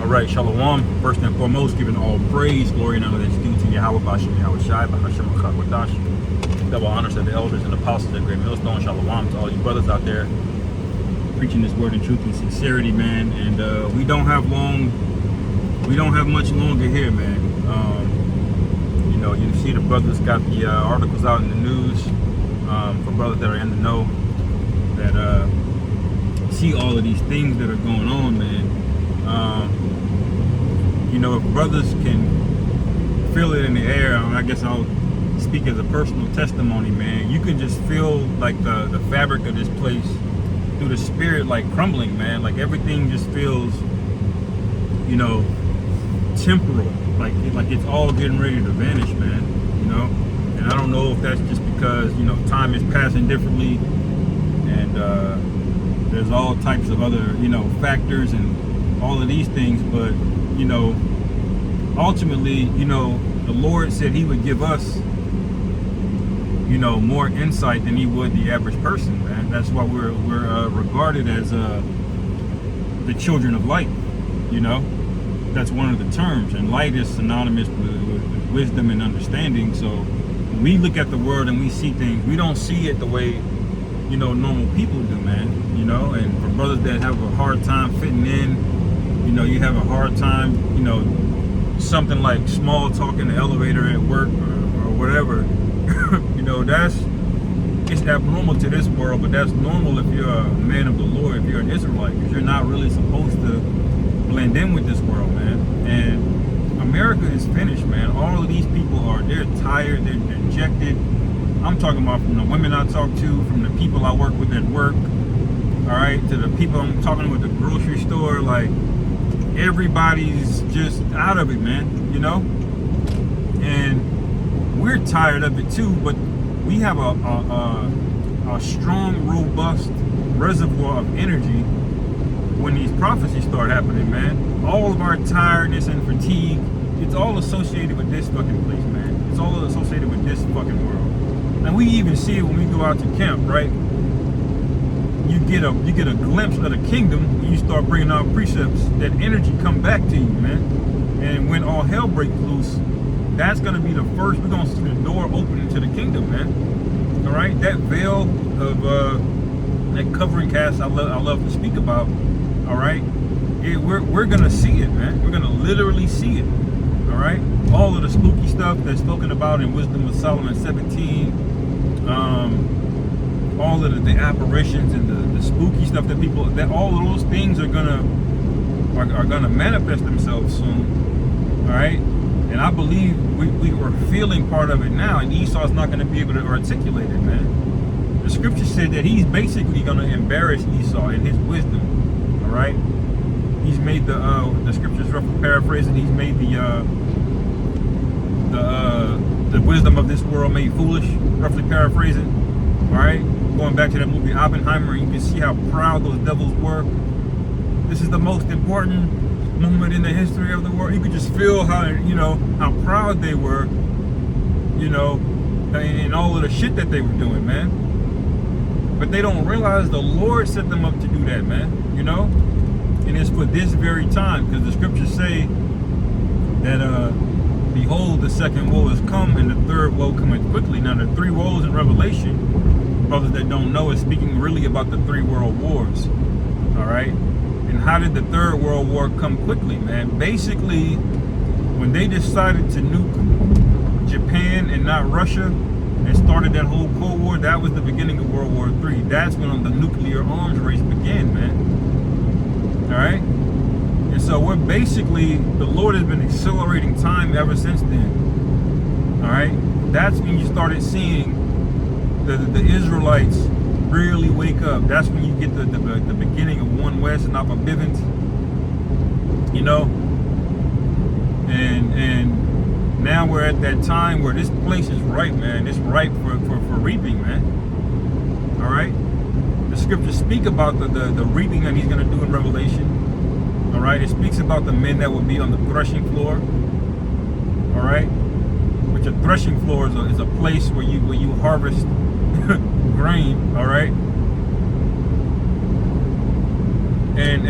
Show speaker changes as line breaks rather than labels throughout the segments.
right, Shalom. First and foremost, giving all praise, glory, and honor that's due to Yahweh Bashem, Yahweh Shai, Bahashem Chakwadash. Double honors to the elders and apostles at Great Millstone. Shalom to all you brothers out there preaching this word in truth and sincerity, man. And we don't have much longer here, man. You know, you see the brothers got the articles out in the news for brothers that are in the know that see all of these things that are going on, man. You know, if brothers can feel it in the air, I guess I'll speak as a personal testimony, man. You can just feel like the fabric of this place through the spirit, like crumbling, man. Like everything just feels, you know, temporal. Like it's all getting ready to vanish, man. You know, and I don't know if that's just because, you know, time is passing differently, and there's all types of other, you know, factors and all of these things, but you know, ultimately, you know, the Lord said He would give us, you know, more insight than He would the average person, man. That's why we're regarded as the children of light. You know, that's one of the terms, and light is synonymous with wisdom and understanding. So when we look at the world and we see things, we don't see it the way, you know, normal people do, man. You know, and for brothers that have a hard time fitting in, you know, you have a hard time, you know, something like small talk in the elevator at work or whatever, you know, it's abnormal to this world, but that's normal if you're a man of the Lord, if you're an Israelite, because you're not really supposed to blend in with this world, man. And America is finished, man. All of these people they're tired, they're dejected. I'm talking about from the women I talk to, from the people I work with at work, all right, to the people I'm talking with at the grocery store. Like, everybody's just out of it, man, you know? And we're tired of it too, but we have a strong, robust reservoir of energy when these prophecies start happening, man. All of our tiredness and fatigue, it's all associated with this fucking place, man. It's all associated with this fucking world. And we even see it when we go out to camp, right? You get a glimpse of the kingdom when you start bringing out precepts. That energy come back to you, man. And when all hell breaks loose, that's gonna be the first. We're gonna see the door open into the kingdom, man. All right, that veil of that covering cast I love to speak about. All right, we're gonna see it, man. We're gonna literally see it. All right, all of the spooky stuff that's spoken about in Wisdom of Solomon 17. All of the apparitions and the spooky stuff that people, that all of those things are gonna manifest themselves soon. All right, and I believe we are feeling part of it now, and Esau's not going to be able to articulate it, man. The scripture said that he's basically going to embarrass Esau in his wisdom. All right, he's made the scriptures, roughly paraphrasing, he's made the wisdom of this world made foolish, roughly paraphrasing. All right, going back to that movie Oppenheimer, you can see how proud those devils were. This is the most important moment in the history of the world. You could just feel how, you know, how proud they were, you know, and all of the shit that they were doing, man. But they don't realize the Lord set them up to do that, man, you know. And it's for this very time, because the scriptures say that behold, the second woe has come and the third woe cometh quickly. Now the three woes in Revelation, brothers that don't know, is speaking really about the 3 world wars. All right, and how did the 3rd World War come quickly, man? Basically, when they decided to nuke Japan and not Russia, and started that whole Cold War, that was the beginning of World War III. That's when the nuclear arms race began, man. All right, and so we're basically, the Lord has been accelerating time ever since then. All right, that's when you started seeing the Israelites really wake up. That's when you get the beginning of One West and Abba Bivens, you know. And now we're at that time where this place is ripe, man. It's ripe for reaping, man. All right, the scriptures speak about the reaping that he's going to do in Revelation. All right, it speaks about the men that will be on the threshing floor. All right, which a threshing floor is a place where you harvest grain. All right, and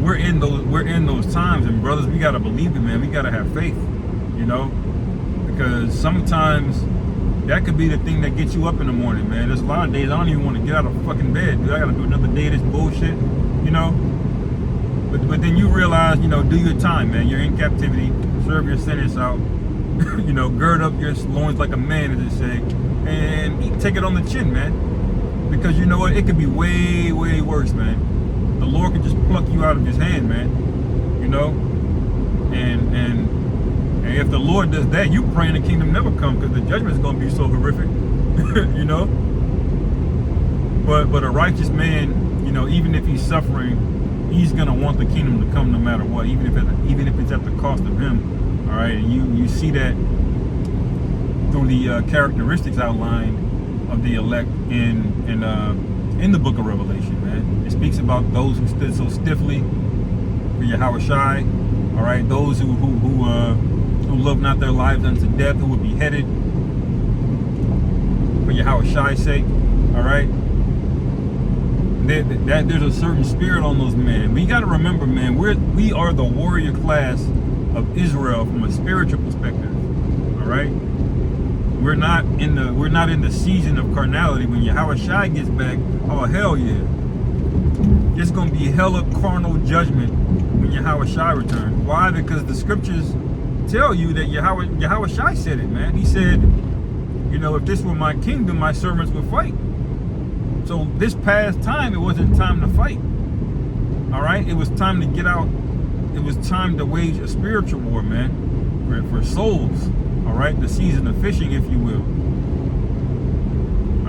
we're in those times, and brothers, we gotta believe it, man. We gotta have faith, you know, because sometimes that could be the thing that gets you up in the morning, man. There's a lot of days I don't even want to get out of fucking bed, dude. I gotta do another day of this bullshit, you know. But then you realize, you know, do your time, man. You're in captivity. Serve your sentence out. You know, gird up your loins like a man, as they say, and take it on the chin, man. Because you know what? It could be way, way worse, man. The Lord could just pluck you out of His hand, man. You know, and if the Lord does that, you praying the kingdom never come, because the judgment is going to be so horrific. You know. But a righteous man, you know, even if he's suffering, he's gonna want the kingdom to come no matter what, even if it's at the cost of him. All right, and you see that through the characteristics outlined of the elect in the book of Revelation, man. It speaks about those who stood so stiffly for Yahushai. All right, those who loved not their lives unto death, who were beheaded for Yahushai's sake. All right. There's a certain spirit on those men. We got to remember, man, we are the warrior class of Israel from a spiritual perspective. All right, we're not in the season of carnality. When Yahushua gets back, oh hell yeah, it's gonna be hella carnal judgment when Yahushua returns. Why? Because the scriptures tell you that Yahushua said it, man. He said, you know, if this were my kingdom, my servants would fight. So this past time, it wasn't time to fight. All right, it was time to get out. It was time to wage a spiritual war, man, for souls. All right, the season of fishing, if you will.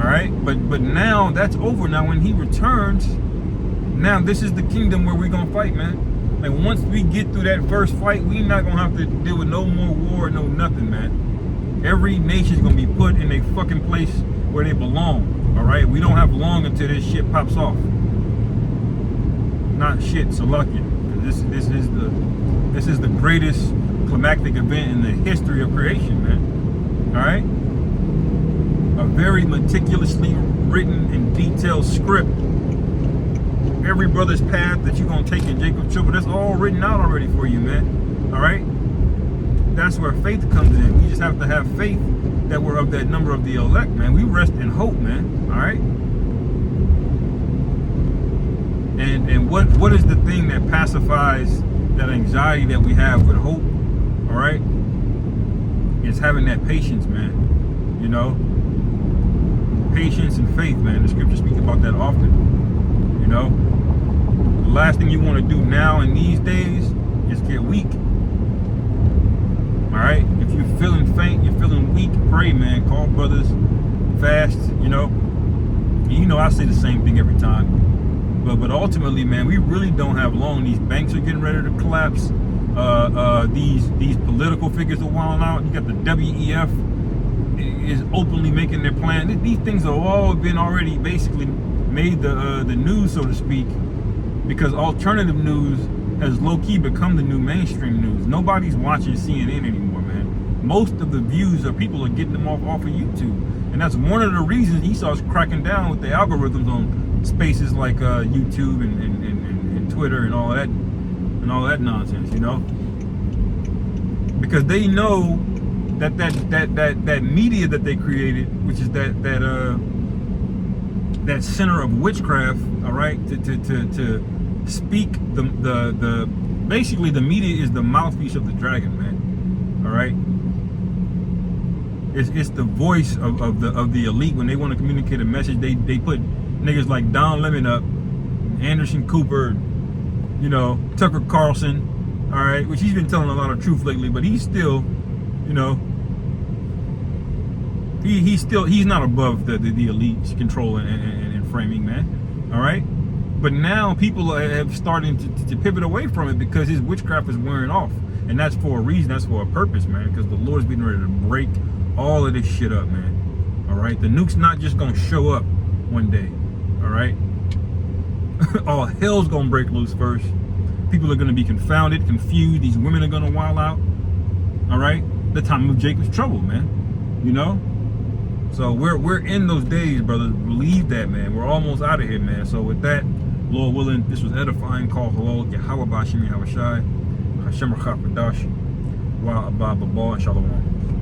All right, but now that's over. Now when He returns, now this is the kingdom where we're gonna fight, man. And once we get through that first fight, we're not gonna have to deal with no more war, no nothing, man. Every nation's gonna be put in a fucking place where they belong. All right, we don't have long until this shit pops off. Not shit, Salakia. This is the greatest climactic event in the history of creation, man. All right, a very meticulously written and detailed script. Every brother's path that you're gonna take in Jacob's trouble, that's all written out already for you, man. All right, that's where faith comes in. We just have to have faith that we're of that number of the elect, man. We rest in hope, man. All right. And what is the thing that pacifies that anxiety that we have with hope? All right. It's having that patience, man. You know, patience and faith, man. The scriptures speak about that often. You know, the last thing you want to do now in these days is get weak. All right, if you're feeling faint, you're feeling weak, pray, man. Call brothers, fast, you know. And you know I say the same thing every time. But ultimately, man, we really don't have long. These banks are getting ready to collapse. These political figures are wilding out. You got the WEF is openly making their plan. These things have all been already basically made the news, so to speak, because alternative news has low-key become the new mainstream news. Nobody's watching CNN anymore, man. Most of the views are people are getting them off of YouTube. And that's one of the reasons Esau's cracking down with the algorithms on spaces like YouTube and Twitter and all that nonsense, you know? Because they know that media that they created, which is that center of witchcraft, all right, to speak the basically the media is the mouthpiece of the dragon, man. All right, it's the voice of the elite. When they want to communicate a message, they put niggas like Don Lemon up, Anderson Cooper, you know, Tucker Carlson, all right, which he's been telling a lot of truth lately, but he's still, you know, he's not above the elite's control and framing, man. All right. But now people have started to pivot away from it because his witchcraft is wearing off. And that's for a reason, that's for a purpose, man. Because the Lord's getting ready to break all of this shit up, man. All right? The nuke's not just going to show up one day. All right? All hell's going to break loose first. People are going to be confounded, confused. These women are going to wild out. All right? The time of Jacob's trouble, man. You know? So we're in those days, brothers. Believe that, man. We're almost out of here, man. So with that, Lord willing, this was edifying. Call halal, Yahweh Bashim Yahweh Shai, Hashem Rachaf Adash, Wa Abba Babal, and Shalom.